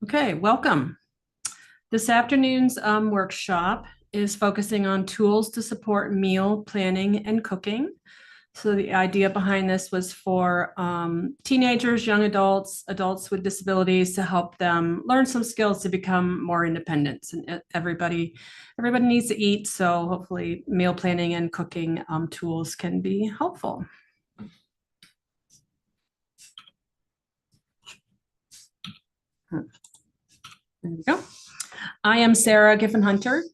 Okay, welcome. This afternoon's workshop is focusing on tools to support meal planning and cooking. So the idea behind this was for teenagers, young adults, adults with disabilities to help them learn some skills to become more independent. And everybody needs to eat, so hopefully meal planning and cooking tools can be helpful. There we go. I am Sarah Giffen-Hunter.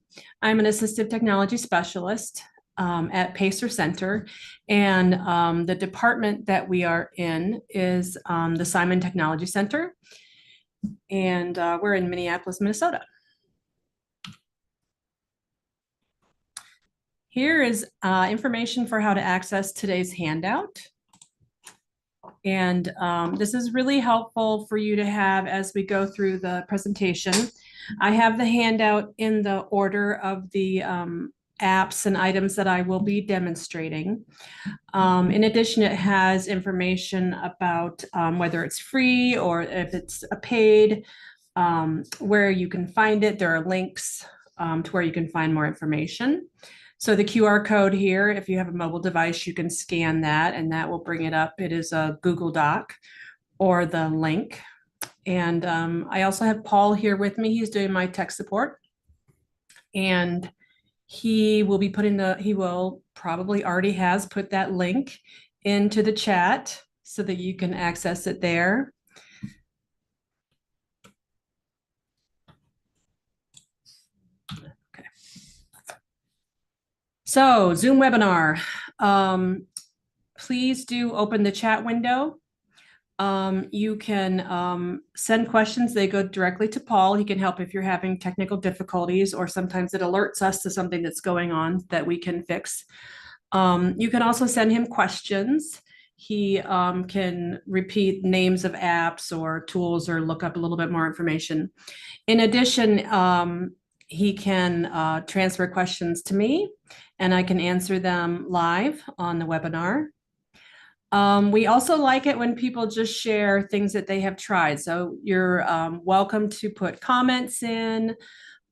I'm an assistive technology specialist at Pacer Center, and the department that we are in is the Simon Technology Center, and we're in Minneapolis, Minnesota. Here is information for how to access today's handout. And this is really helpful for you to have as we go through the presentation. I have the handout in the order of the apps and items that I will be demonstrating. In addition, it has information about whether it's free or if it's a paid, where you can find it. There are links to where you can find more information. So the QR code here, if you have a mobile device, you can scan that and that will bring it up. It is a Google Doc or the link. And I also have Paul here with me. He's doing my tech support. And he will probably already has put that link into the chat so that you can access it there. Okay. So Zoom webinar. Please do open the chat window. You can send questions. They go directly to Paul. He can help if you're having technical difficulties, or sometimes it alerts us to something that's going on that we can fix. You can also send him questions. He can repeat names of apps or tools or look up a little bit more information. In addition, he can transfer questions to me and I can answer them live on the webinar. We also like it when people just share things that they have tried. So you're welcome to put comments in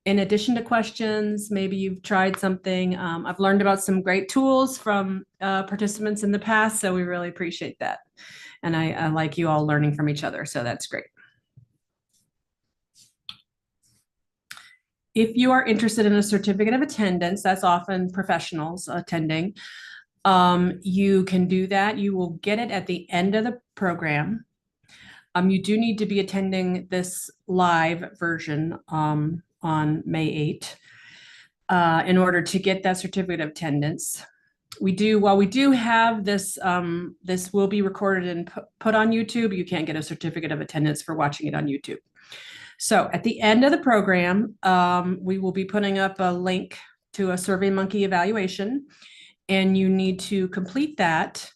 addition to questions. Maybe you've tried something. I've learned about some great tools from participants in the past, so we really appreciate that. And I like you all learning from each other, so that's great. If you are interested in a certificate of attendance, that's often professionals attending. You can do that. You will get it at the end of the program. You do need to be attending this live version on May 8th in order to get that certificate of attendance. While we do have this, this will be recorded and put on YouTube. You can't get a certificate of attendance for watching it on YouTube. So at the end of the program, we will be putting up a link to a SurveyMonkey evaluation, and you need to complete that.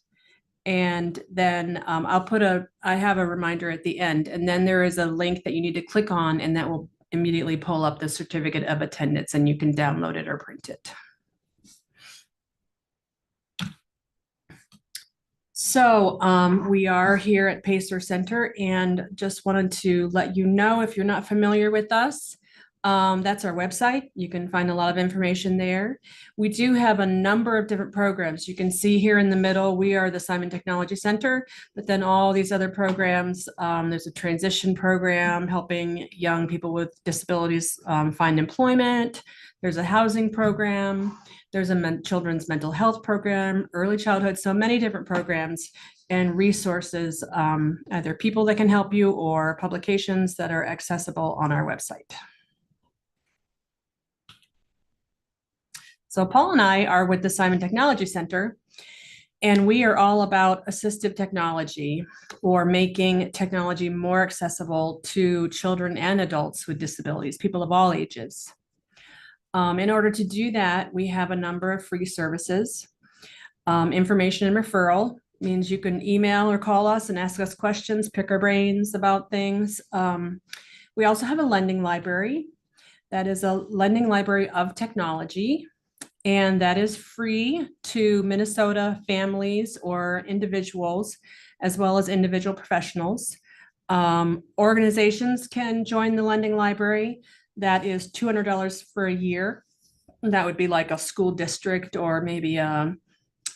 And then I have a reminder at the end, and then there is a link that you need to click on, and that will immediately pull up the certificate of attendance, and you can download it or print it. So we are here at Pacer Center, and just wanted to let you know, if you're not familiar with us, that's our website. You can find a lot of information there. We do have a number of different programs. You can see here in the middle, we are the Simon Technology Center, but then all these other programs, there's a transition program helping young people with disabilities find employment. There's a housing program. There's a children's mental health program, early childhood, so many different programs and resources, either people that can help you or publications that are accessible on our website. So Paul and I are with the Simon Technology Center, and we are all about assistive technology, or making technology more accessible to children and adults with disabilities, people of all ages. In order to do that, we have a number of free services. Information and referral means you can email or call us and ask us questions, pick our brains about things. We also have a lending library. That is a lending library of technology, and that is free to Minnesota families or individuals as well as individual professionals. Organizations can join the lending library. That is $200 for a year. That would be like a school district or maybe a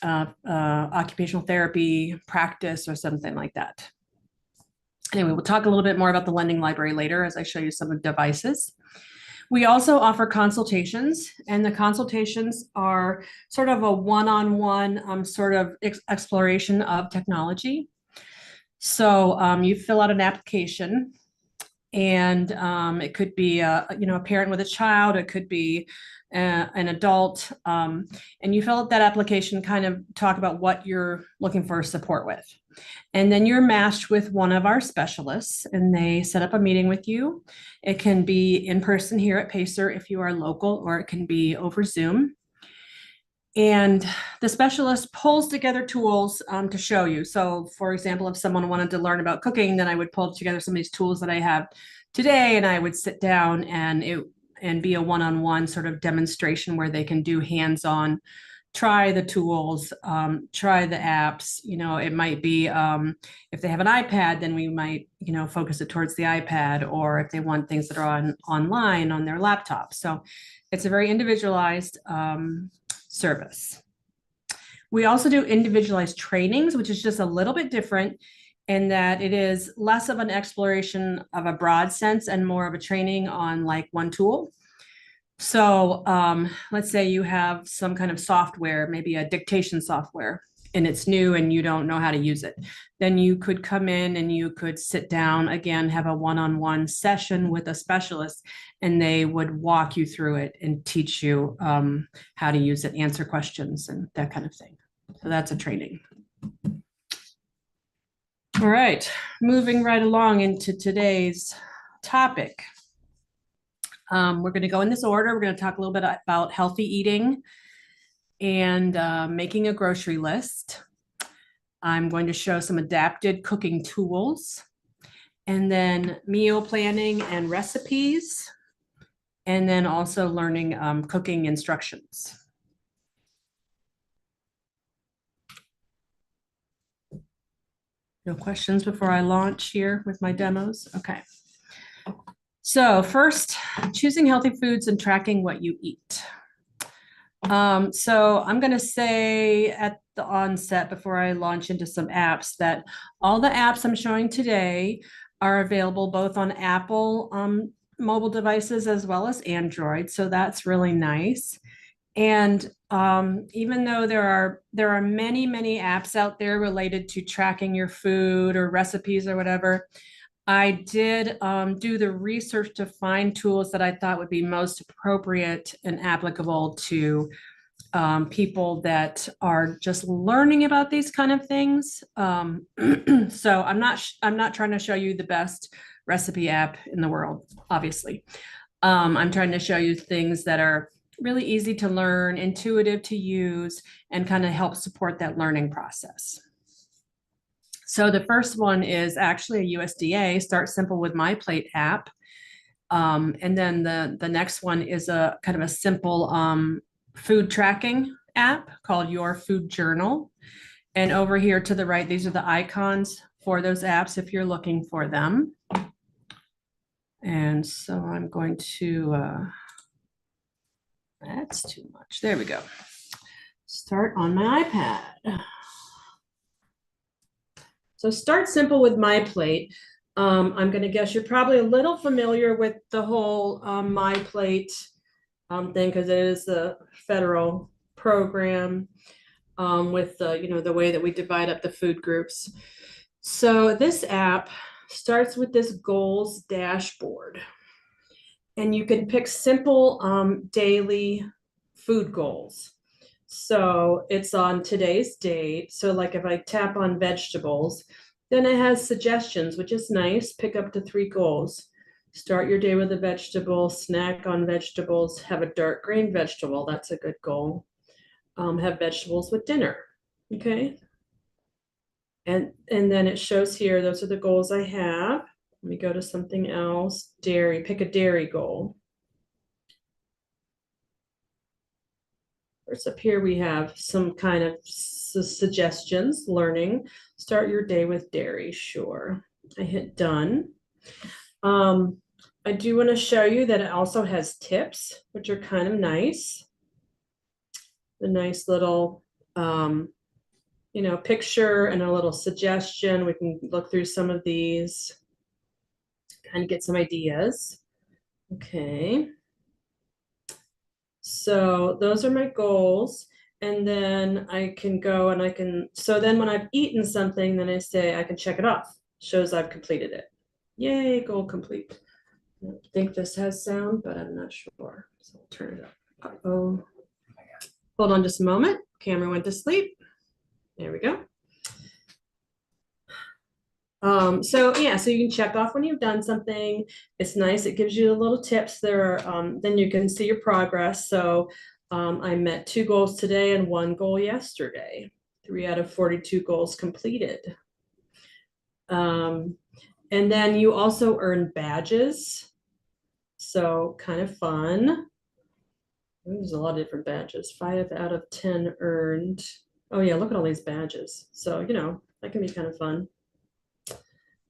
occupational therapy practice or something like that. Anyway, we'll talk a little bit more about the lending library later as I show you some of the devices. We also offer consultations, and the consultations are sort of a one-on-one sort of exploration of technology. So you fill out an application, and it could be a parent with a child, it could be an adult, and you fill out that application, kind of talk about what you're looking for support with. And then you're matched with one of our specialists and they set up a meeting with you. It can be in person here at Pacer if you are local, or it can be over Zoom. And the specialist pulls together tools to show you. So for example, if someone wanted to learn about cooking, then I would pull together some of these tools that I have today, and I would sit down and be a one-on-one sort of demonstration where they can do hands-on, try the tools, try the apps. It might be if they have an iPad, then we might focus it towards the iPad, or if they want things that are online on their laptop. So it's a very individualized service. We also do individualized trainings, which is just a little bit different in that it is less of an exploration of a broad sense and more of a training on like one tool. So let's say you have some kind of software, maybe a dictation software, and it's new and you don't know how to use it. Then you could come in and you could sit down, again, have a one-on-one session with a specialist, and they would walk you through it and teach you how to use it, answer questions and that kind of thing. So that's a training. All right, moving right along into today's topic. We're going to go in this order. We're going to talk a little bit about healthy eating and making a grocery list. I'm going to show some adapted cooking tools, and then meal planning and recipes, and then also learning cooking instructions. No questions before I launch here with my demos? Okay. So first, choosing healthy foods and tracking what you eat. So I'm going to say at the onset, before I launch into some apps, that all the apps I'm showing today are available both on Apple mobile devices as well as Android. So that's really nice. And even though there are many, many apps out there related to tracking your food or recipes or whatever, I did do the research to find tools that I thought would be most appropriate and applicable to people that are just learning about these kind of things. So I'm not trying to show you the best recipe app in the world, obviously. I'm trying to show you things that are really easy to learn, intuitive to use, and kind of help support that learning process. So the first one is actually a USDA, Start Simple with My Plate app. And then the next one is a kind of a simple food tracking app called Your Food Journal. And over here to the right, these are the icons for those apps if you're looking for them. And so I'm going to, that's too much. There we go. Start on my iPad. So Start Simple with My Plate. I'm going to guess you're probably a little familiar with the whole My Plate thing, because it is a federal program with the way that we divide up the food groups. So this app starts with this goals dashboard, and you can pick simple daily food goals. So it's on today's date. So like if I tap on vegetables, then it has suggestions, which is nice. Pick up to 3 goals. Start your day with a vegetable, snack on vegetables, have a dark green vegetable. That's a good goal. Have vegetables with dinner. Okay. And then it shows here, those are the goals I have. Let me go to something else. Dairy, pick a dairy goal. First up here, we have some kind of suggestions, learning, start your day with dairy, sure. I hit done. I do want to show you that it also has tips, which are kind of nice. The nice little, picture and a little suggestion. We can look through some of these, kind of get some ideas. Okay. So those are my goals. And then I can go and so then when I've eaten something, then I say I can check it off. Shows I've completed it. Yay, goal complete. I think this has sound, but I'm not sure. So I'll turn it up. Uh-oh. Hold on just a moment. Camera went to sleep. There we go. So yeah, so you can check off when you've done something. It's nice. It gives you the little tips there. Then you can see your progress. So I met 2 goals today and 1 goal yesterday. 3 out of 42 goals completed. And then you also earn badges. So kind of fun. There's a lot of different badges. 5 out of 10 earned. Oh yeah, look at all these badges. So, that can be kind of fun.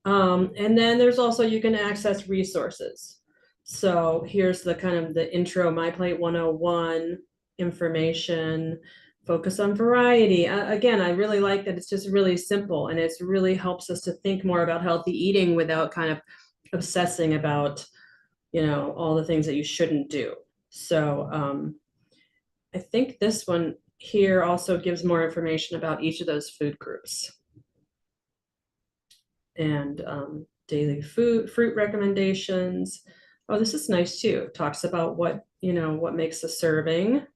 And then there's also, you can access resources. So here's the kind of the intro, My Plate 101 information, focus on variety. Again, I really like that it's just really simple and it's really helps us to think more about healthy eating without kind of obsessing about, all the things that you shouldn't do. So I think this one here also gives more information about each of those food groups. And daily fruit recommendations. Oh, this is nice too. It talks about what makes a serving.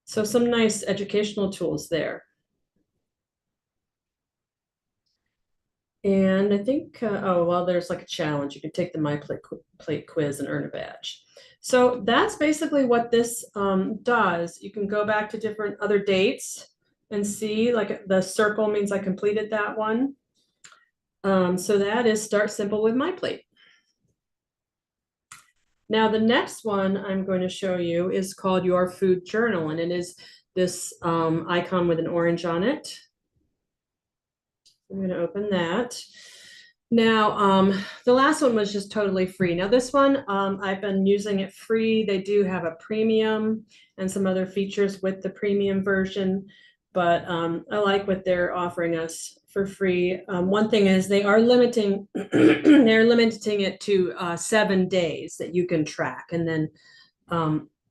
So some nice educational tools there. And I think, there's like a challenge. You can take the My Plate quiz and earn a badge. So that's basically what this does. You can go back to different other dates and see, like the circle means I completed that one. So that is Start Simple with My Plate. Now, the next one I'm going to show you is called Your Food Journal, and it is this icon with an orange on it. I'm going to open that. Now, the last one was just totally free. Now, this one, I've been using it free. They do have a premium and some other features with the premium version, but I like what they're offering us for free. One thing is they are limiting, they're limiting it to 7 days that you can track, and then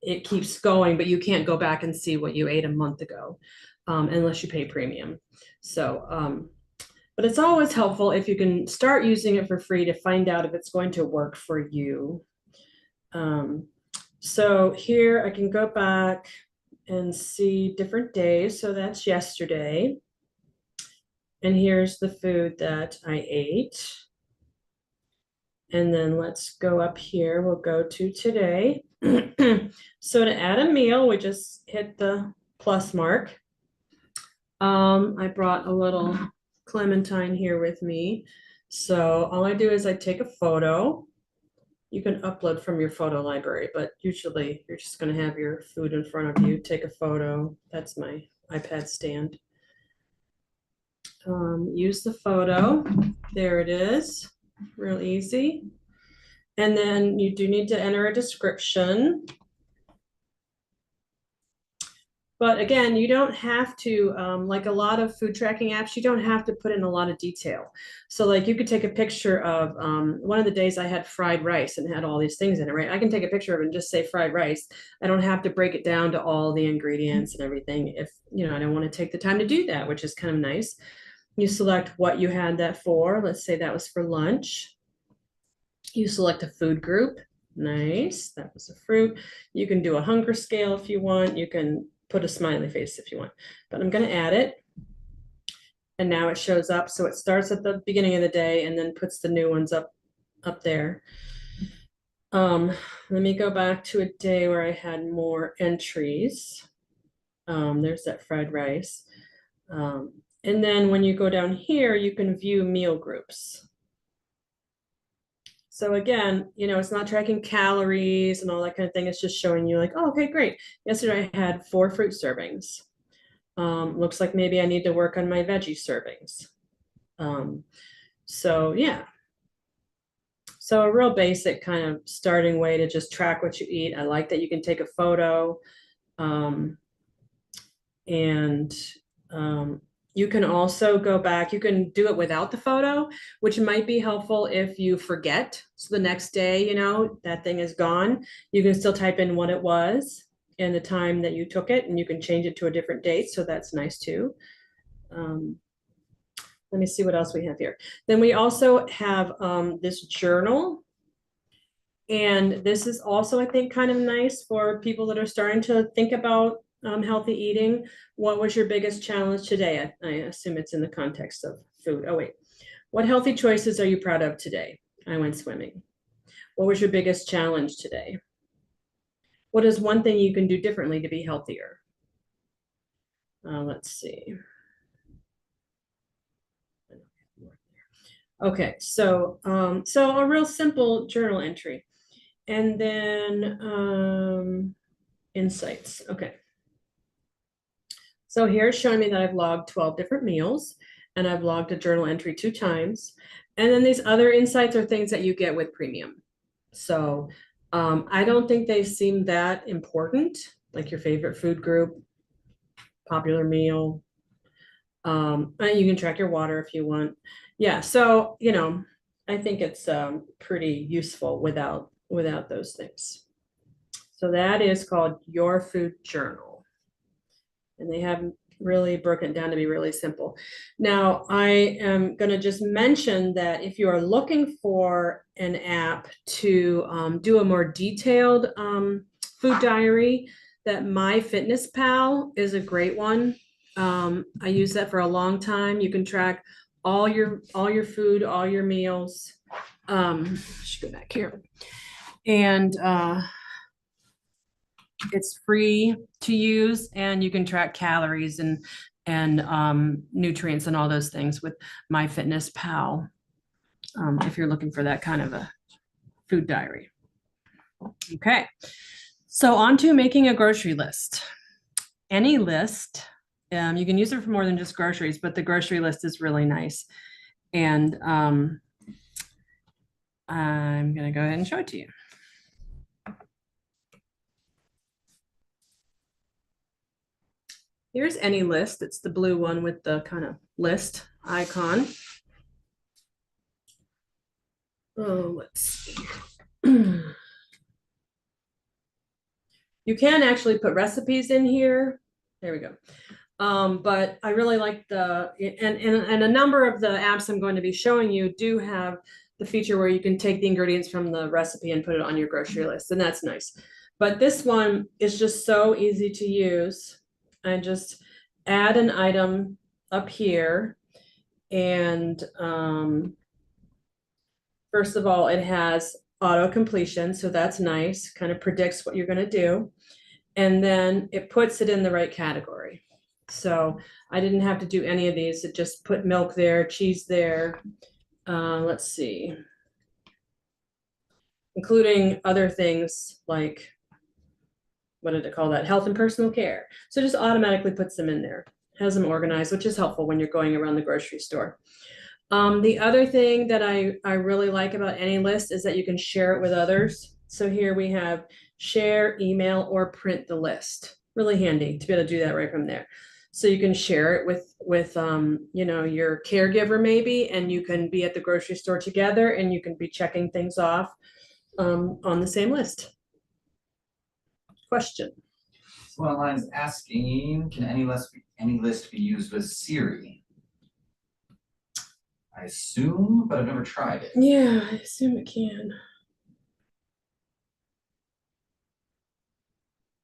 it keeps going, but you can't go back and see what you ate a month ago unless you pay premium. So, but it's always helpful if you can start using it for free to find out if it's going to work for you. So here I can go back and see different days. So that's yesterday. And here's the food that I ate. And then let's go up here. We'll go to today. So to add a meal, we just hit the plus mark. I brought a little clementine here with me. So all I do is I take a photo. You can upload from your photo library, but usually you're just going to have your food in front of you. Take a photo. That's my iPad stand. Use the photo. There it is. Real easy. And then you do need to enter a description. But again, you don't have to, like a lot of food tracking apps, you don't have to put in a lot of detail. So like you could take a picture of one of the days I had fried rice and had all these things in it, right? I can take a picture of it and just say fried rice. I don't have to break it down to all the ingredients and everything if, I don't want to take the time to do that, which is kind of nice. You select what you had that for. Let's say that was for lunch. You select a food group. Nice. That was a fruit. You can do a hunger scale if you want. You can put a smiley face if you want, but I'm going to add it. And now it shows up. So it starts at the beginning of the day and then puts the new ones up there. Let me go back to a day where I had more entries. There's that fried rice. And then when you go down here, you can view meal groups. So again, it's not tracking calories and all that kind of thing. It's just showing you like, oh, okay, great. Yesterday I had 4 fruit servings. Looks like maybe I need to work on my veggie servings. So yeah. So a real basic kind of starting way to just track what you eat. I like that you can take a photo. Um, and you can also go back, you can do it without the photo, which might be helpful if you forget. So the next day, you know, that thing is gone. You can still type in what it was and the time that you took it, and you can change it to a different date. So that's nice too. Um, let me see what else we have here. Then we also have this journal. And this is also, I think, kind of nice for people that are starting to think about healthy eating. What was your biggest challenge today? I assume it's in the context of food. Oh, wait. What healthy choices are you proud of today? I went swimming. What was your biggest challenge today? What is one thing you can do differently to be healthier? Let's see. Okay, so a real simple journal entry. And then insights. Okay. So here it's showing me that I've logged 12 different meals and I've logged a journal entry 2 times. And then these other insights are things that you get with premium. So I don't think they seem that important, like your favorite food group, popular meal. And you can track your water if you want. Yeah, so you know, I think it's pretty useful without those things. So that is called Your Food Journal. And they have really broken it down to be really simple. Now, I am going to just mention that if you are looking for an app to do a more detailed food diary, that MyFitnessPal is a great one. I use that for a long time. You can track all your food, all your meals. I should go back here. And it's free to use, and you can track calories and nutrients and all those things with MyFitnessPal, if you're looking for that kind of a food diary. Okay, so on to making a grocery list. Any list, you can use it for more than just groceries, but the grocery list is really nice. And I'm going to go ahead and show it to you. Here's any list. It's the blue one with the kind of list icon. Oh, let's see. You can actually put recipes in here. There we go. But I really like and a number of the apps I'm going to be showing you do have the feature where you can take the ingredients from the recipe and put it on your grocery list, and that's nice. But this one is just so easy to use. I just add an item up here, and first of all, it has auto completion, so that's nice, kind of predicts what you're going to do. And then it puts it in the right category. So I didn't have to do any of these. It just put milk there, cheese there. Let's see. Including other things like, what did it call that? Health and personal care. So it just automatically puts them in there, has them organized, which is helpful when you're going around the grocery store. The other thing that I really like about any list is that you can share it with others. So here we have share, email, or print the list. Really handy to be able to do that right from there. So you can share it with you know, your caregiver maybe, and you can be at the grocery store together and you can be checking things off on the same list. Question. Well, I was asking, can any list be used with Siri? I assume, but I've never tried it. Yeah, I assume it can.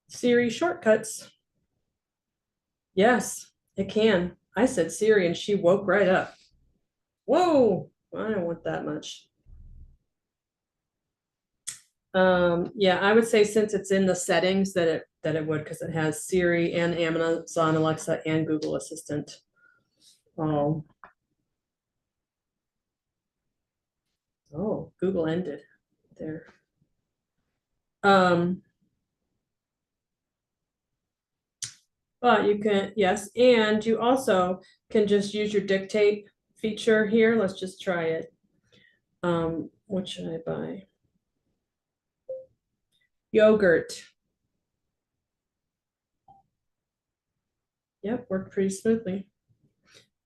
Siri shortcuts. Yes, it can. I said Siri and she woke right up. Whoa, I don't want that much. Yeah, I would say since it's in the settings that it would, because it has Siri and Amazon Alexa and Google Assistant. Oh. Oh, Google ended there. But you can, yes, and you also can just use your dictate feature here. Let's just try it. What should I buy? Yogurt. Yep, worked pretty smoothly.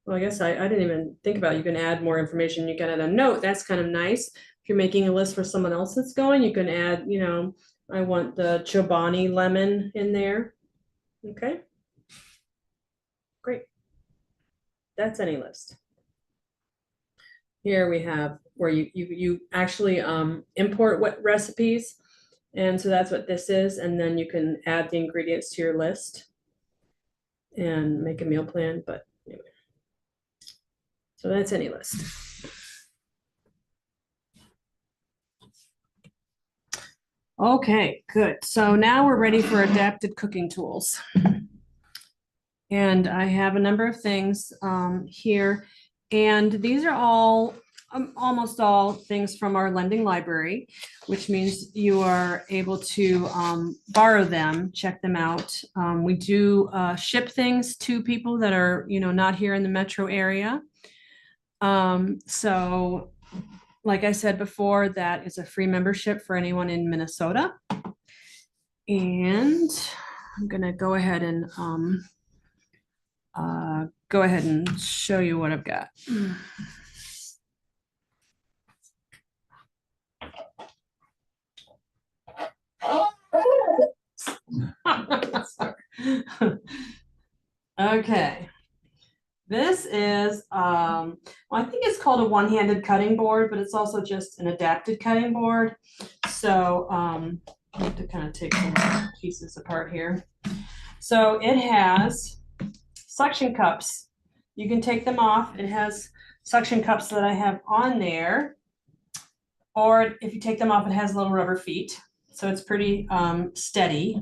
Well, I guess I didn't even think about it. You can add more information. You can add a note. That's kind of nice. If you're making a list for someone else that's going, you can add, I want the Chobani lemon in there. Okay, great. That's any list. Here we have where you actually import what recipes. And so that's what this is. And then you can add the ingredients to your list and make a meal plan. But anyway, so that's any list. Okay, good. So now we're ready for adapted cooking tools. And I have a number of things here. And these are all, almost all things from our lending library, which means you are able to borrow them, check them out. We do ship things to people that are, not here in the metro area. So like I said before, that is a free membership for anyone in Minnesota. And I'm gonna go ahead and show you what I've got. Okay. This is, well, I think it's called a one-handed cutting board, but it's also just an adapted cutting board. So I have to kind of take some pieces apart here. So it has suction cups. You can take them off. It has suction cups that I have on there. Or if you take them off, it has little rubber feet. So it's pretty steady.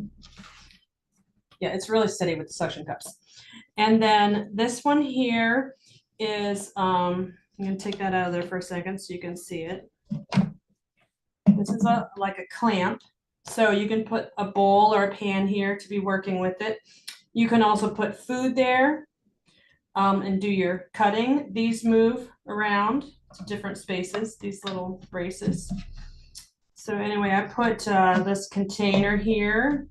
Yeah, it's really steady with the suction cups. And then this one here is, I'm gonna take that out of there for a second so you can see it. This is like a clamp. So you can put a bowl or a pan here to be working with it. You can also put food there and do your cutting. These move around to different spaces, these little braces. So anyway, I put this container here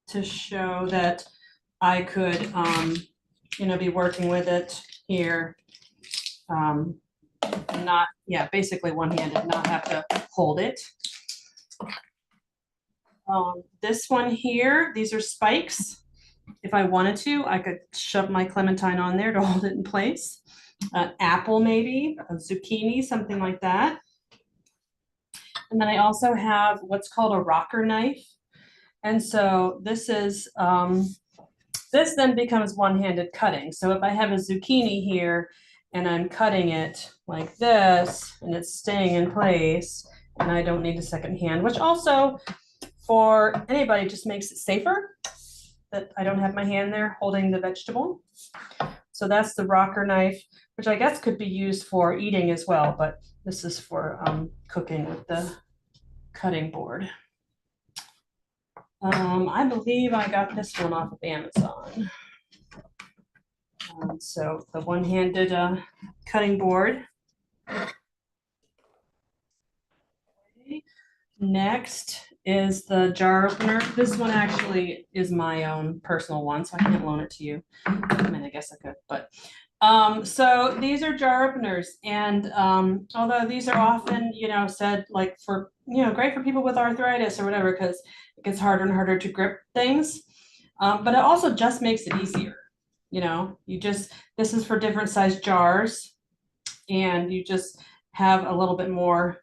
to show that I could, be working with it here. Not, yeah, basically one-handed, not have to hold it. This one here, these are spikes. If I wanted to, I could shove my clementine on there to hold it in place. An apple maybe, a zucchini, something like that. And then I also have what's called a rocker knife. And so this is, this then becomes one-handed cutting. So if I have a zucchini here and I'm cutting it like this and it's staying in place and I don't need a second hand, which also for anybody just makes it safer that I don't have my hand there holding the vegetable. So that's the rocker knife, which I guess could be used for eating as well, but this is for cooking with the cutting board. I believe I got this one off of Amazon. So the one-handed cutting board. Okay. Next is the jar opener. This one actually is my own personal one, so I can't loan it to you. I mean, I guess I could, but so these are jar openers, and although these are often, said like for, great for people with arthritis or whatever, because it gets harder and harder to grip things, but it also just makes it easier. This is for different size jars, and you just have a little bit more,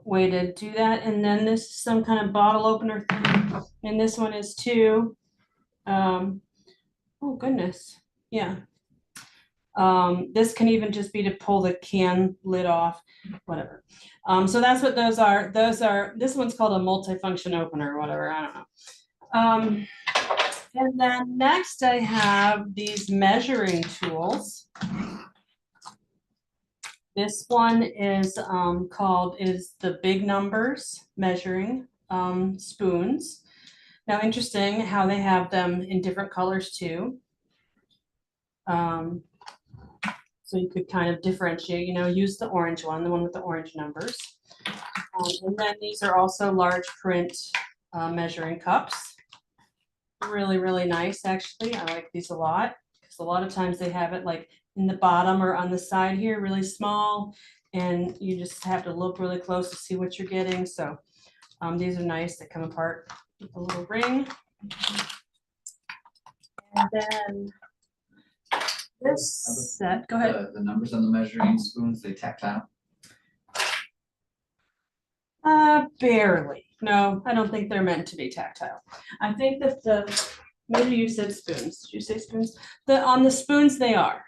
way to do that. And then this is some kind of bottle opener thing, and this one is too. Oh goodness, yeah. This can even just be to pull the can lid off, whatever. So that's what those are. This one's called a multifunction opener or whatever, I don't know. And then next I have these measuring tools. This one is the big numbers measuring spoons. Now, interesting how they have them in different colors too. So you could kind of differentiate, use the orange one, the one with the orange numbers. And then these are also large print measuring cups. Really, really nice, actually. I like these a lot because a lot of times they have it like in the bottom or on the side here, really small. And you just have to look really close to see what you're getting. So these are nice. They come apart with a little ring. And then this set, go ahead. The numbers on the measuring spoons, they tactile? Barely. No, I don't think they're meant to be tactile. I think that maybe you said spoons. Did you say spoons? On the spoons, they are.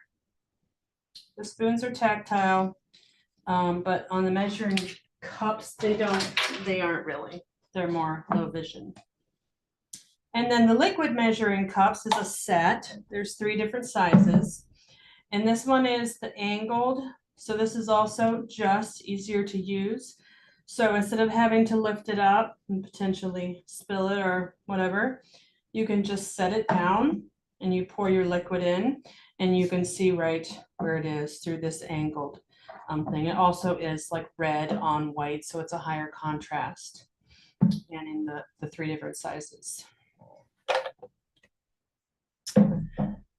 The spoons are tactile, but on the measuring cups, they aren't really. They're more low vision. And then the liquid measuring cups is a set. There's 3 different sizes. And this one is the angled. So this is also just easier to use. So instead of having to lift it up and potentially spill it or whatever, you can just set it down and you pour your liquid in and you can see right where it is through this angled thing. It also is like red on white, so it's a higher contrast and in the 3 different sizes.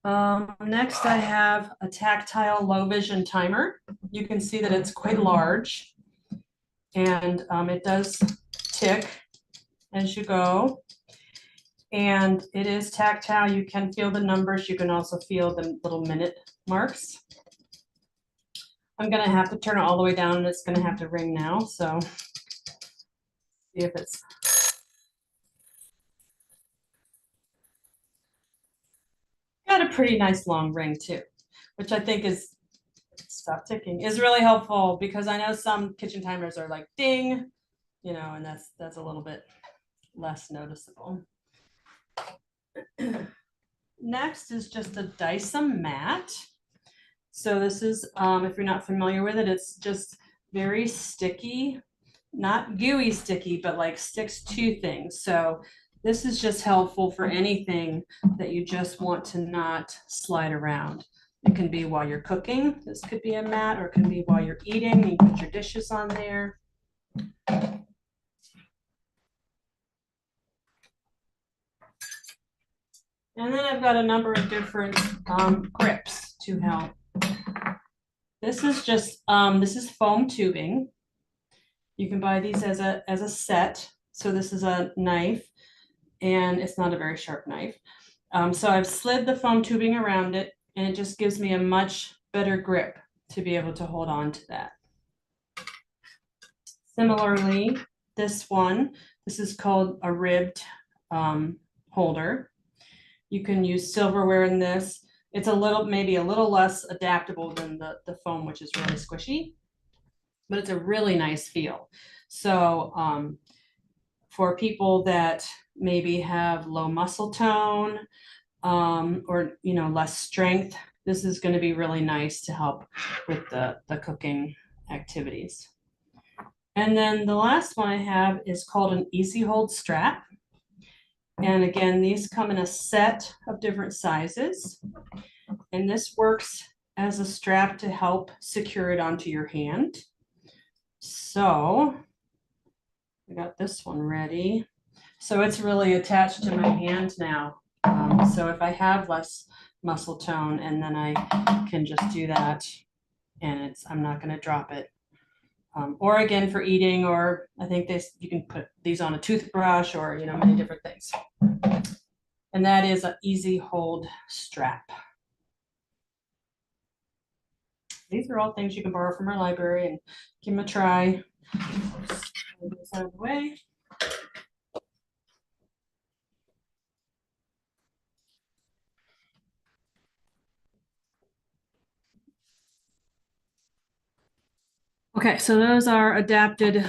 Next I have a tactile low vision timer. You can see that it's quite large and it does tick as you go. And it is tactile. You can feel the numbers. You can also feel the little minute marks. I'm gonna have to turn it all the way down and it's gonna have to ring now. So see if it's got a pretty nice long ring too, which I think is, stop ticking, is really helpful because I know some kitchen timers are like ding, and that's a little bit less noticeable. Next is just a Dyson mat. So this is, if you're not familiar with it, it's just very sticky, not gooey sticky, but like sticks to things. So this is just helpful for anything that you just want to not slide around. It can be while you're cooking. This could be a mat, or it can be while you're eating. You put your dishes on there. And then I've got a number of different grips to help. This is just, this is foam tubing. You can buy these as a set. So this is a knife and it's not a very sharp knife. So I've slid the foam tubing around it and it just gives me a much better grip to be able to hold on to that. Similarly, this is called a ribbed holder. You can use silverware in this. It's maybe a little less adaptable than the foam, which is really squishy, but it's a really nice feel. So for people that maybe have low muscle tone or less strength, this is going to be really nice to help with the cooking activities. And then the last one I have is called an easy hold strap. And again, these come in a set of different sizes. And this works as a strap to help secure it onto your hand. So I got this one ready. So it's really attached to my hand now. So if I have less muscle tone, and then I can just do that and I'm not going to drop it. Or again, for eating, or I think you can put these on a toothbrush or, many different things. And that is an easy hold strap. These are all things you can borrow from our library and give them a try. Move this out of the way. Okay, so those are adapted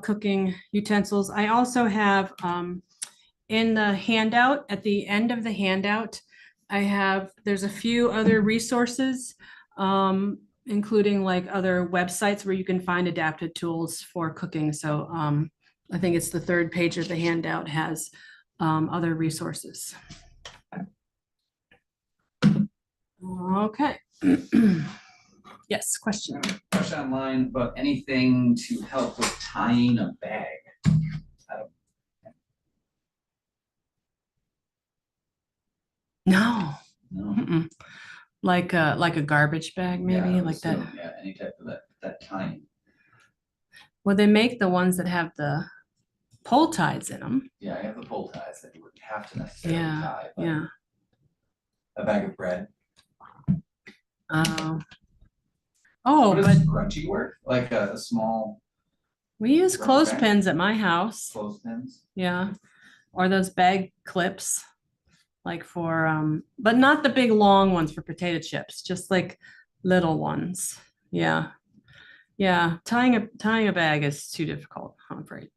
cooking utensils. I also have in the handout, at the end of the handout, there's a few other resources, including like other websites where you can find adapted tools for cooking. So I think it's the 3rd page of the handout has other resources. Okay. Yes, question. Question online about anything to help with tying a bag. No. No. Mm-mm. Like a garbage bag, maybe Yeah, like that. yeah, any type of that tying. Well, they make the ones that have the pole ties in them. Yeah, I have the pull ties that you wouldn't have to necessarily Yeah, tie, but yeah. a bag of bread. Oh, What but does scrunchie work? Like a small we use rubber band? clothespins at my house. Clothespins. Yeah. Or those bag clips, like for but not the big long ones for potato chips, just like little ones. Yeah. Yeah. Tying a bag is too difficult, I'm afraid.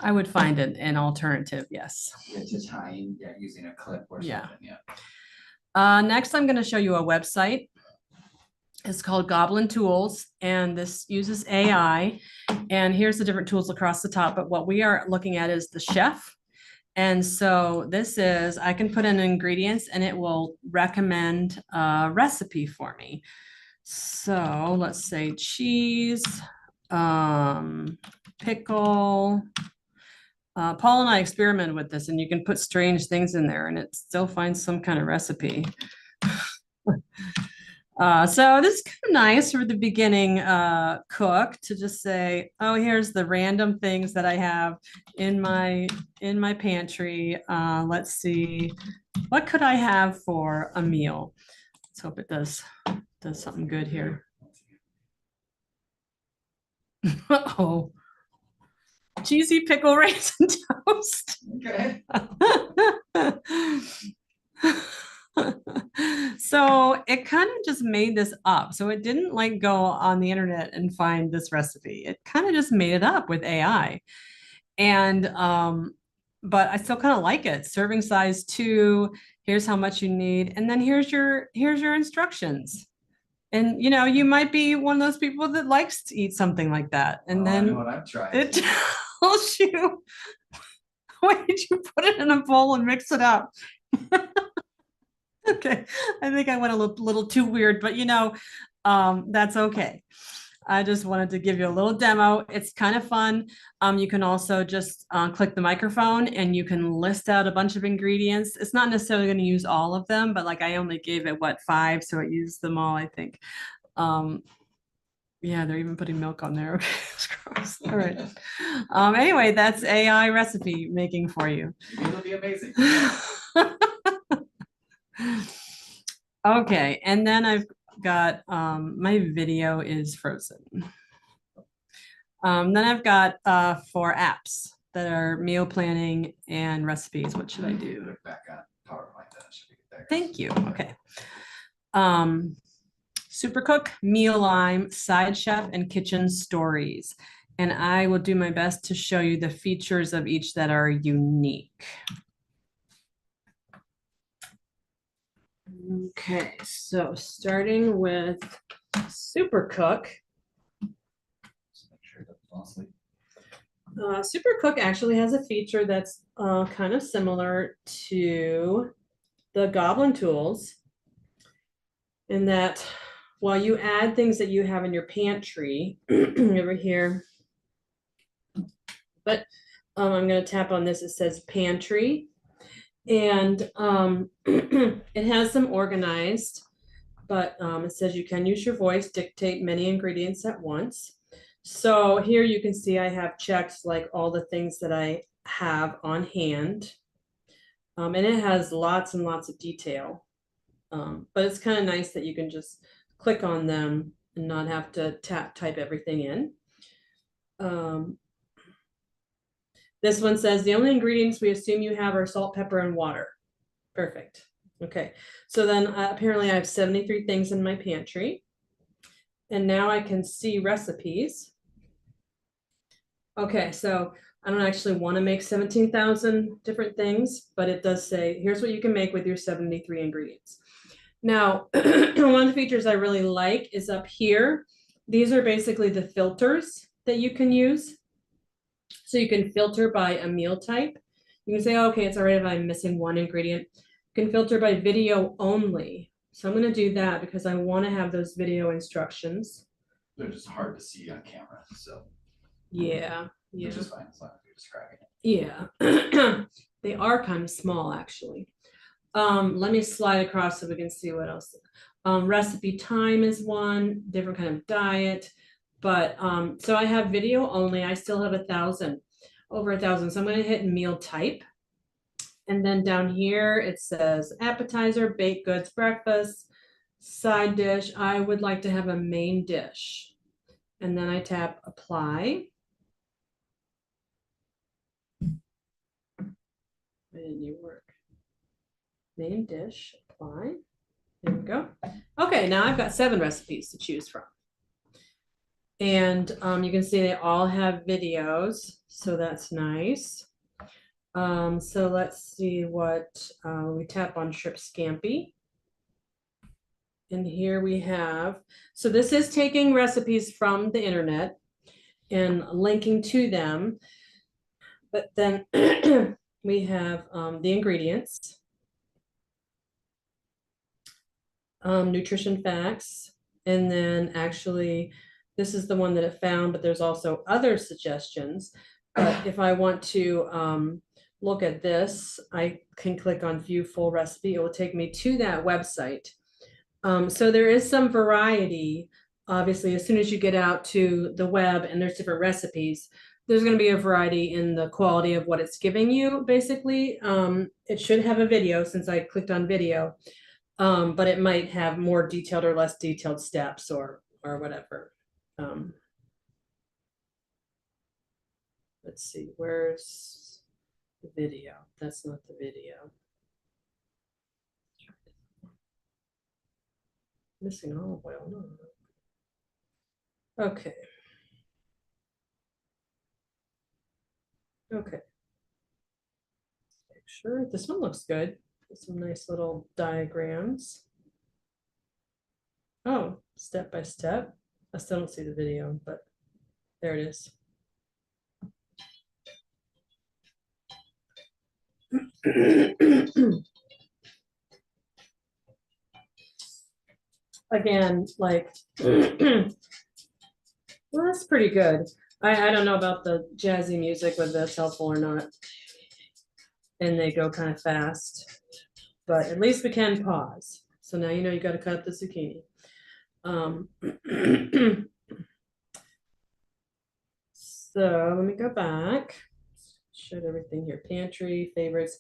I would find an alternative, yes. Yeah, to tying, yeah, using a clip or Yeah. something, yeah. Next, I'm going to show you a website. It's called Goblin Tools, and this uses AI. And here's the different tools across the top. But what we are looking at is the chef. And so this is, I can put in ingredients and it will recommend a recipe for me. So let's say cheese, pickle. Paul and I experimented with this, and you can put strange things in there and it still finds some kind of recipe. So this is kind of nice for the beginning cook to just say, oh, here's the random things that I have in my pantry. Let's see, what could I have for a meal? Let's hope it does something good here. Oh, cheesy pickle raisin toast. Okay. So it kind of just made this up. So it didn't like go on the internet and find this recipe. It kind of just made it up with AI. And but I still kind of like it. Serving size 2, here's how much you need, and then here's your instructions. And you might be one of those people that likes to eat something like that. And I know then what I'm trying it to. tells you why did you put it in a bowl and mix it up. Okay, I think I went a little too weird, but that's okay. I just wanted to give you a little demo. It's kind of fun. You can also just click the microphone and you can list out a bunch of ingredients. It's not necessarily going to use all of them, but like I only gave it 5, so it used them all, I think. Yeah, they're even putting milk on there. Okay, it's gross. All right. Anyway, that's AI recipe making for you. It'll be amazing. Okay, and then I've got my video is frozen. Then I've got 4 apps that are meal planning and recipes. What should I do? Look back on PowerPoint, then it should be there. Thank you. Okay. Supercook, Meal Lime, Side Chef, and Kitchen Stories. And I will do my best to show you the features of each that are unique. Okay, so starting with Supercook. Supercook actually has a feature that's kind of similar to the Goblin Tools, in that while you add things that you have in your pantry over here, but I'm going to tap on this. It says pantry, and it has them organized, but it says you can use your voice, dictate many ingredients at once. So here you can see I have checked like all the things that I have on hand. And it has lots and lots of detail. But it's kind of nice that you can just click on them and not have to type everything in. This one says the only ingredients we assume you have are salt, pepper, and water. Perfect. Okay, so then apparently I have 73 things in my pantry. And now I can see recipes. Okay, so I don't actually want to make 17,000 different things, but it does say, here's what you can make with your 73 ingredients. Now, one of the features I really like is up here. These are basically the filters that you can use. So you can filter by a meal type. You can say, oh, okay, it's all right if I'm missing one ingredient. You can filter by video only. So I'm going to do that because I want to have those video instructions. They're just hard to see on camera, so. Yeah, Which yeah, is fine, as long as you're describing it. yeah. They are kind of small, actually. Let me slide across so we can see what else. Recipe time is one, different kind of diet. But so I have video only. I still have 1,000, over 1,000. So I'm going to hit meal type. And then down here it says appetizer, baked goods, breakfast, side dish. I would like to have a main dish. And then I tap apply. Why didn't you work? Main dish, apply. There we go. Okay, now I've got 7 recipes to choose from. And you can see they all have videos, so that's nice. So let's see what we tap on shrimp scampi. And here we have, so this is taking recipes from the internet and linking to them. But then we have the ingredients, nutrition facts, and then actually this is the one that it found, but there's also other suggestions. But if I want to look at this, I can click on view full recipe. It will take me to that website. So there is some variety. Obviously, as soon as you get out to the web and there's different recipes, there's going to be a variety in the quality of what it's giving you, basically. It should have a video since I clicked on video, but it might have more detailed or less detailed steps or whatever. Let's see, where's the video? That's not the video. Missing olive oil. No. Okay. Okay. Make sure this one looks good. Some nice little diagrams. Oh, step by step. I still don't see the video, but there it is. Again, like, well, that's pretty good. I don't know about the jazzy music, whether that's helpful or not. And they go kind of fast, but at least we can pause. So now you know you got to cut up the zucchini. So let me go back. Showed everything here, pantry, favorites.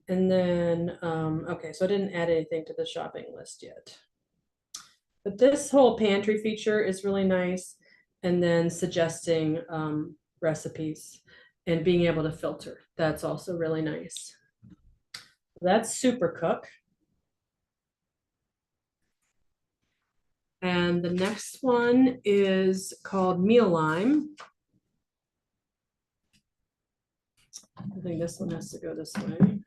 And then, okay, so I didn't add anything to the shopping list yet. But this whole pantry feature is really nice. And then suggesting recipes and being able to filter. That's also really nice. That's Super Cook. And the next one is called Meal Lime. I think this one has to go this way.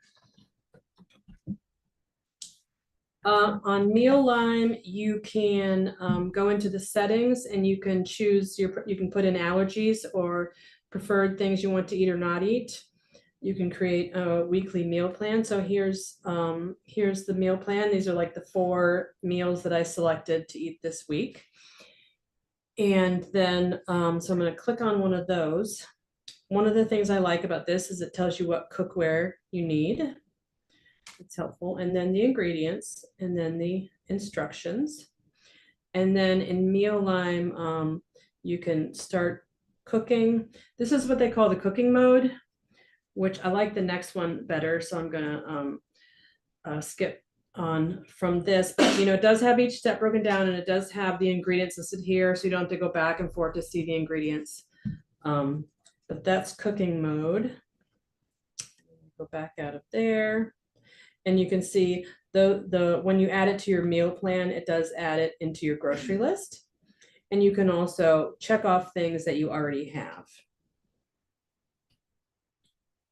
On Meal Lime, you can go into the settings and you can choose you can put in allergies or preferred things you want to eat or not eat. You can create a weekly meal plan. So here's the meal plan. These are like the 4 meals that I selected to eat this week. And then, so I'm going to click on one of those. One of the things I like about this is it tells you what cookware you need. It's helpful. And then the ingredients, and then the instructions. And then in Meal Lime, you can start cooking. This is what they call the cooking mode, which I like the next one better. So I'm gonna skip on from this, but you know, it does have each step broken down and it does have the ingredients listed here. So you don't have to go back and forth to see the ingredients. But that's cooking mode. Go back out of there. And you can see the when you add it to your meal plan, it does add it into your grocery list. And you can also check off things that you already have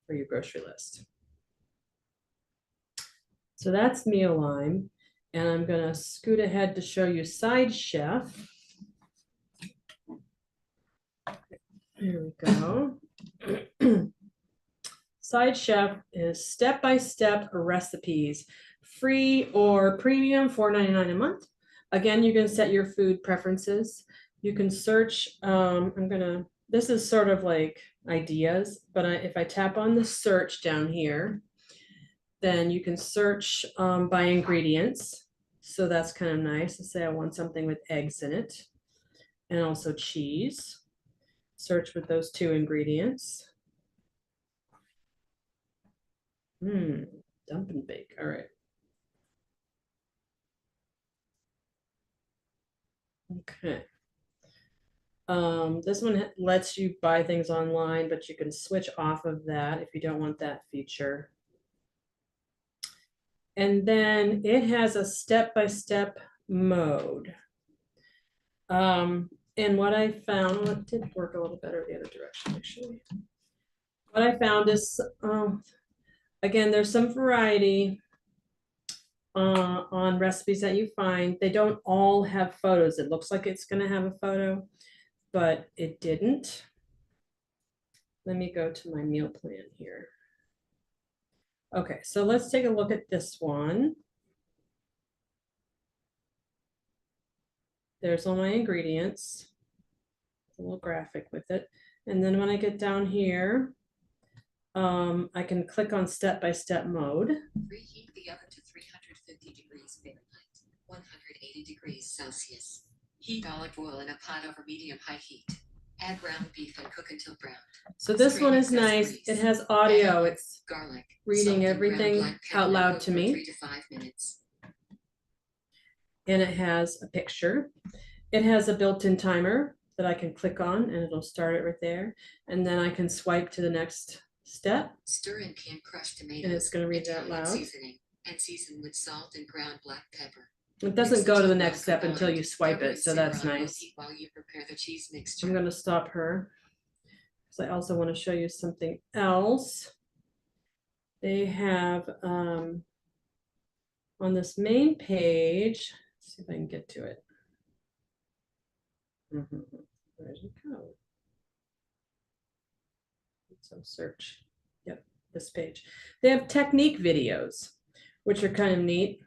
for your grocery list. So that's Meal Lime. And I'm going to scoot ahead to show you Side Chef. There we go. Side Chef is step-by-step recipes, free or premium, $4.99 a month. Again, you can set your food preferences. You can search, this is sort of like ideas, but if I tap on the search down here, then you can search by ingredients. So that's kind of nice. Let's say I want something with eggs in it and also cheese. Search with those two ingredients. Dump and bake. All right. Okay. This one lets you buy things online, but you can switch off of that if you don't want that feature. And then it has a step-by-step mode. And what I found, well, it did work a little better the other direction, actually. What I found is, again, there's some variety on recipes that you find. They don't all have photos. It looks like it's gonna have a photo, but it didn't. Let me go to my meal plan here. Okay, so let's take a look at this one. There's all my ingredients. A little graphic with it. And then when I get down here, I can click on step-by-step mode. Reheat the oven to 350 degrees Fahrenheit, 180 degrees Celsius. Heat olive oil in a pot over medium-high heat. Add ground beef and cook until brown. So this one is nice. It has audio. It's garlic, reading everything out loud to me. 3 to 5 minutes. And it has a picture. It has a built-in timer that I can click on and it'll start it right there. And then I can swipe to the next step. Stir in canned crushed tomatoes. And it's going to read it out loud. Seasoning and season with salt and ground black pepper. It doesn't go to the next step until you swipe it, so that's nice. While you prepare the cheese mixture. I'm going to stop her because I also want to show you something else. They have on this main page, let's see if I can get to it. Where did it go? So search. Yep, this page. They have technique videos, which are kind of neat.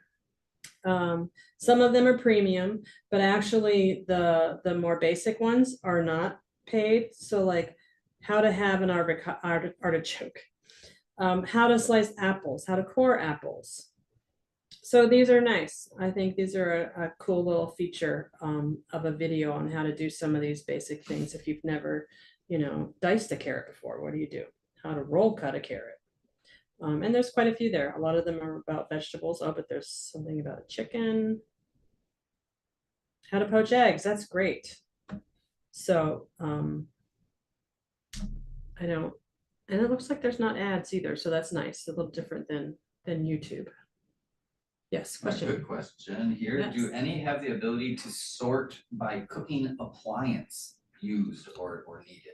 Some of them are premium, but actually the more basic ones are not paid. So like how to have an artichoke, how to slice apples, how to core apples. So these are nice. I think these are a cool little feature of a video on how to do some of these basic things. If you've never, diced a carrot before, what do you do? How to roll cut a carrot. And there's quite a few there. A lot of them are about vegetables. Oh, but there's something about a chicken. How to poach eggs. That's great. So I don't, and it looks like there's not ads either. So that's nice. A little different than YouTube. Yes, question. Good question here. Yes. Do any have the ability to sort by cooking appliance used or needed?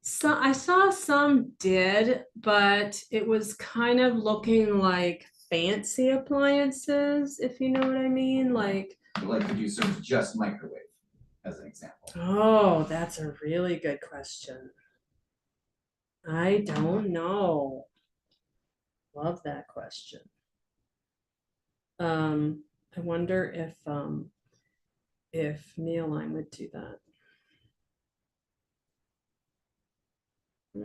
So I saw some did, but it was kind of looking like fancy appliances, if you know what I mean. Like could you search just microwave as an example? Oh, that's a really good question. I don't know. Love that question. I wonder if Neoline would do that. No.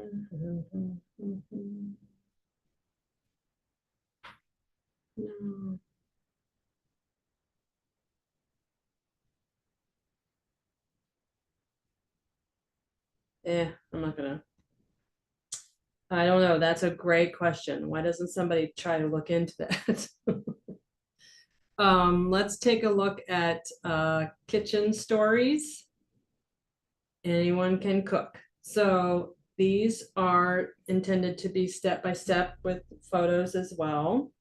I'm not gonna. I don't know. That's a great question. Why doesn't somebody try to look into that? Let's take a look at kitchen stories. Anyone can cook. So these are intended to be step by step with photos as well.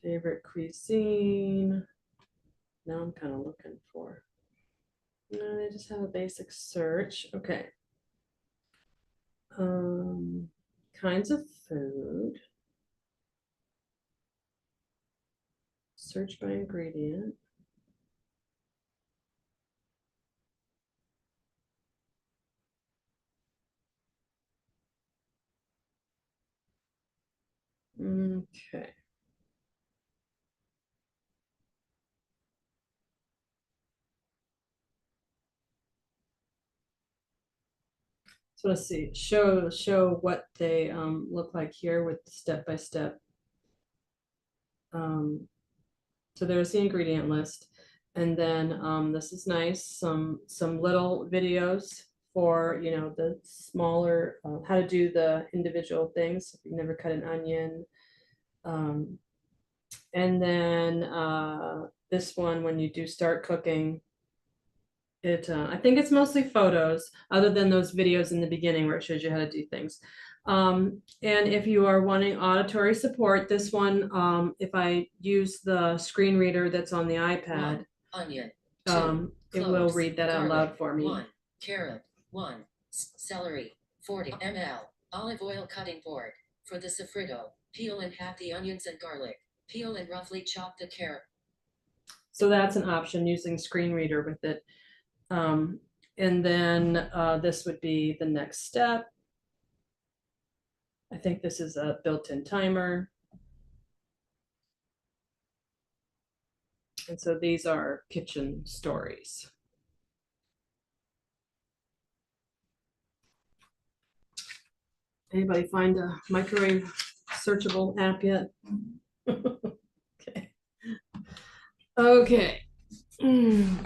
Favorite cuisine. Now I'm kind of looking for. No, they just have a basic search. Okay. Kinds of food. Search by ingredient. Okay. So let's see, show what they look like here with step by step. So there's the ingredient list. And then this is nice, some little videos for, you know, the smaller, how to do the individual things. If you never cut an onion. And then this one, when you do start cooking, I think it's mostly photos, other than those videos in the beginning where it shows you how to do things. And if you are wanting auditory support, this one, if I use the screen reader that's on the iPad, onion, it will read that out loud for me. 1 carrot, 1 celery, 40 ml olive oil cutting board. For the sofrito, peel and half the onions and garlic. Peel and roughly chop the carrot. So that's an option, using screen reader with it. And then this would be the next step. I think this is a built-in timer. And so these are kitchen stories. Anybody find a microwave searchable app yet? Okay. Okay.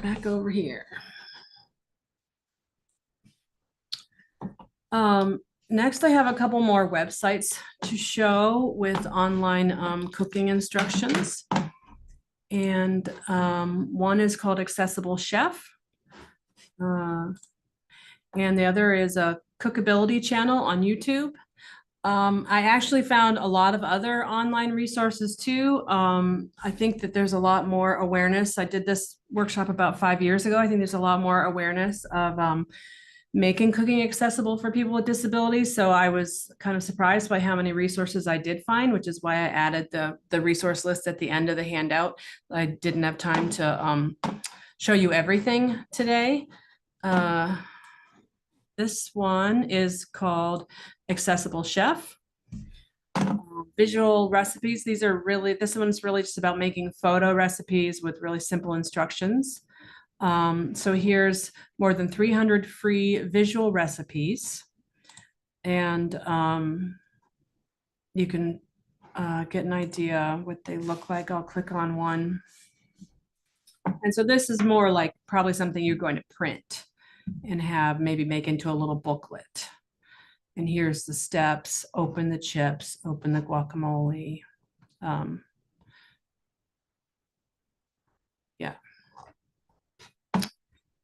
Back over here. Next, I have a couple more websites to show with online cooking instructions. And one is called Accessible Chef. And the other is a cookability channel on YouTube. I actually found a lot of other online resources too. I think that there's a lot more awareness. I did this workshop about 5 years ago. I think there's a lot more awareness of making cooking accessible for people with disabilities. So I was kind of surprised by how many resources I did find, which is why I added the resource list at the end of the handout. I didn't have time to show you everything today. This one is called Accessible Chef. Visual recipes. This one's really just about making photo recipes with really simple instructions. So here's more than 300 free visual recipes. And you can get an idea what they look like. I'll click on one. And so this is more like probably something you're going to print and have maybe make into a little booklet. And here's the steps: open the chips, open the guacamole. Yeah.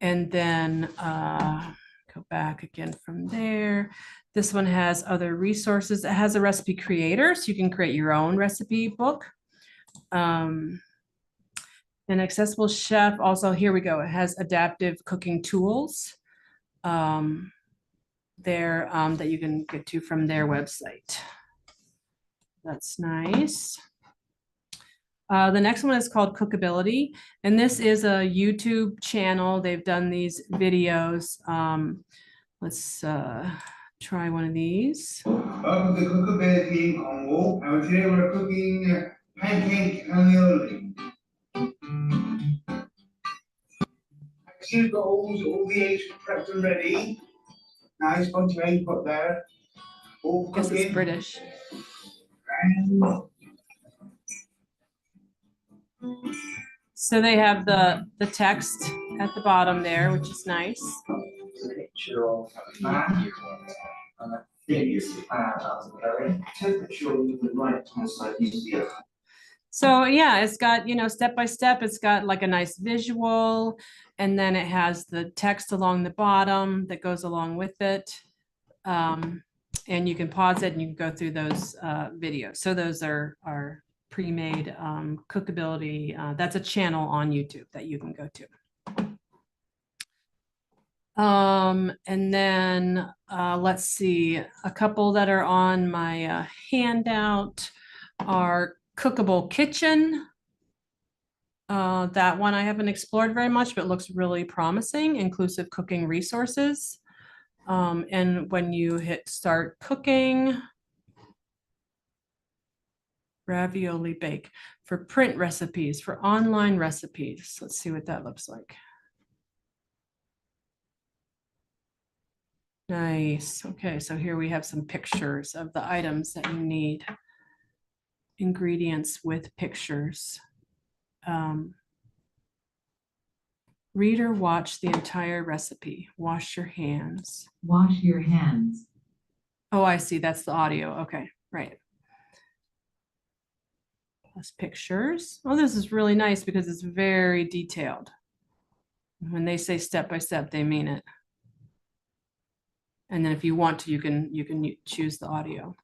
And then go back again from there. This one has other resources. It has a recipe creator, so you can create your own recipe book. An Accessible Chef, also, here we go. It has adaptive cooking tools there that you can get to from their website. That's nice. The next one is called Cookability, and this is a YouTube channel. They've done these videos. Let's try one of these. Welcome to Cookability in Cornwall, and today we're cooking pancake aioli. You've got all the eggs prepped and ready. Nice bunch of eggs put there. All I guess it's cooking. British. And So they have the text at the bottom there, which is nice. Picture of that. And I think it's very temperature on the right hand side easier. So yeah, it's got, you know, step by step, it's got like a nice visual, and then it has the text along the bottom that goes along with it. And you can pause it and you can go through those videos. So those are pre-made cookability. That's a channel on YouTube that you can go to. And then let's see, a couple that are on my handout are Cookable Kitchen. That one I haven't explored very much, but looks really promising. Inclusive cooking resources. And when you hit start cooking, ravioli bake, for print recipes, for online recipes. Let's see what that looks like. Nice. Okay, so here we have some pictures of the items that you need. Ingredients with pictures. Read or watch the entire recipe. Wash your hands. Wash your hands. Oh, I see. That's the audio. Okay, right. Plus pictures. Oh, this is really nice because it's very detailed. When they say step by step, they mean it. And then if you want to, you can choose the audio.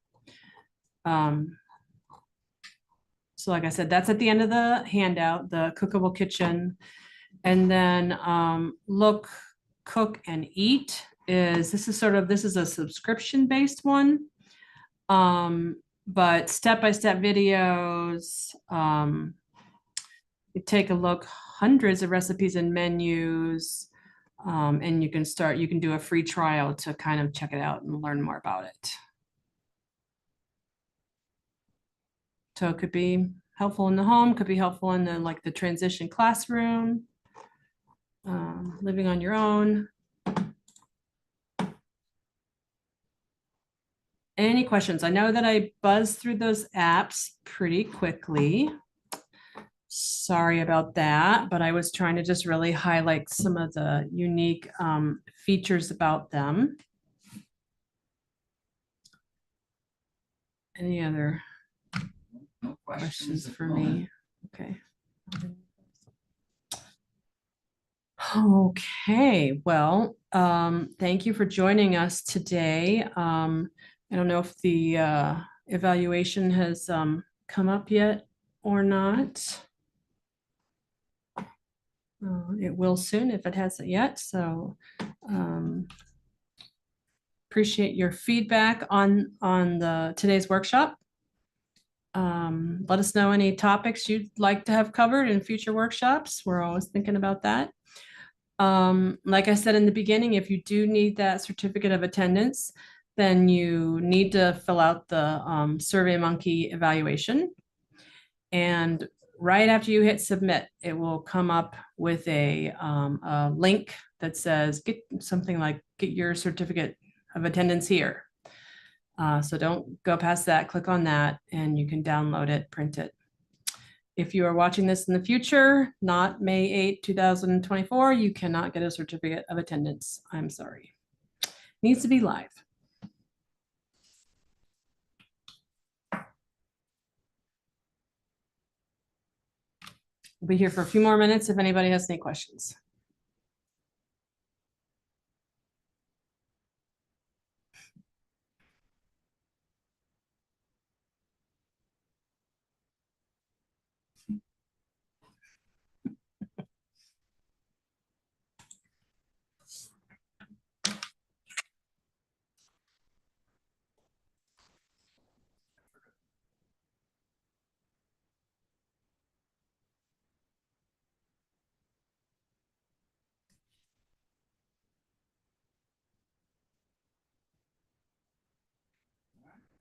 So like I said, that's at the end of the handout, the cookable kitchen. And then look, cook and eat is, this is a subscription-based one. But step-by-step videos, you take a look, hundreds of recipes and menus, and you can do a free trial to kind of check it out and learn more about it. So it could be helpful in the home, could be helpful in the transition classroom, living on your own. Any questions? I know that I buzzed through those apps pretty quickly. Sorry about that, but I was trying to just really highlight some of the unique features about them. Any other No questions at for the moment. me? Okay. Okay, well, thank you for joining us today. I don't know if the evaluation has come up yet or not. It will soon if it hasn't yet, so appreciate your feedback on today's workshop. Let us know any topics you'd like to have covered in future workshops. We're always thinking about that. Like I said in the beginning, if you do need that certificate of attendance, then you need to fill out the SurveyMonkey evaluation. And right after you hit submit, it will come up with a link that says get something like get your certificate of attendance here. So don't go past that, click on that, and you can download it, print it. If you are watching this in the future, not May 8, 2024, you cannot get a certificate of attendance. I'm sorry. Needs to be live. We'll be here for a few more minutes if anybody has any questions.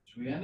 Should we end it?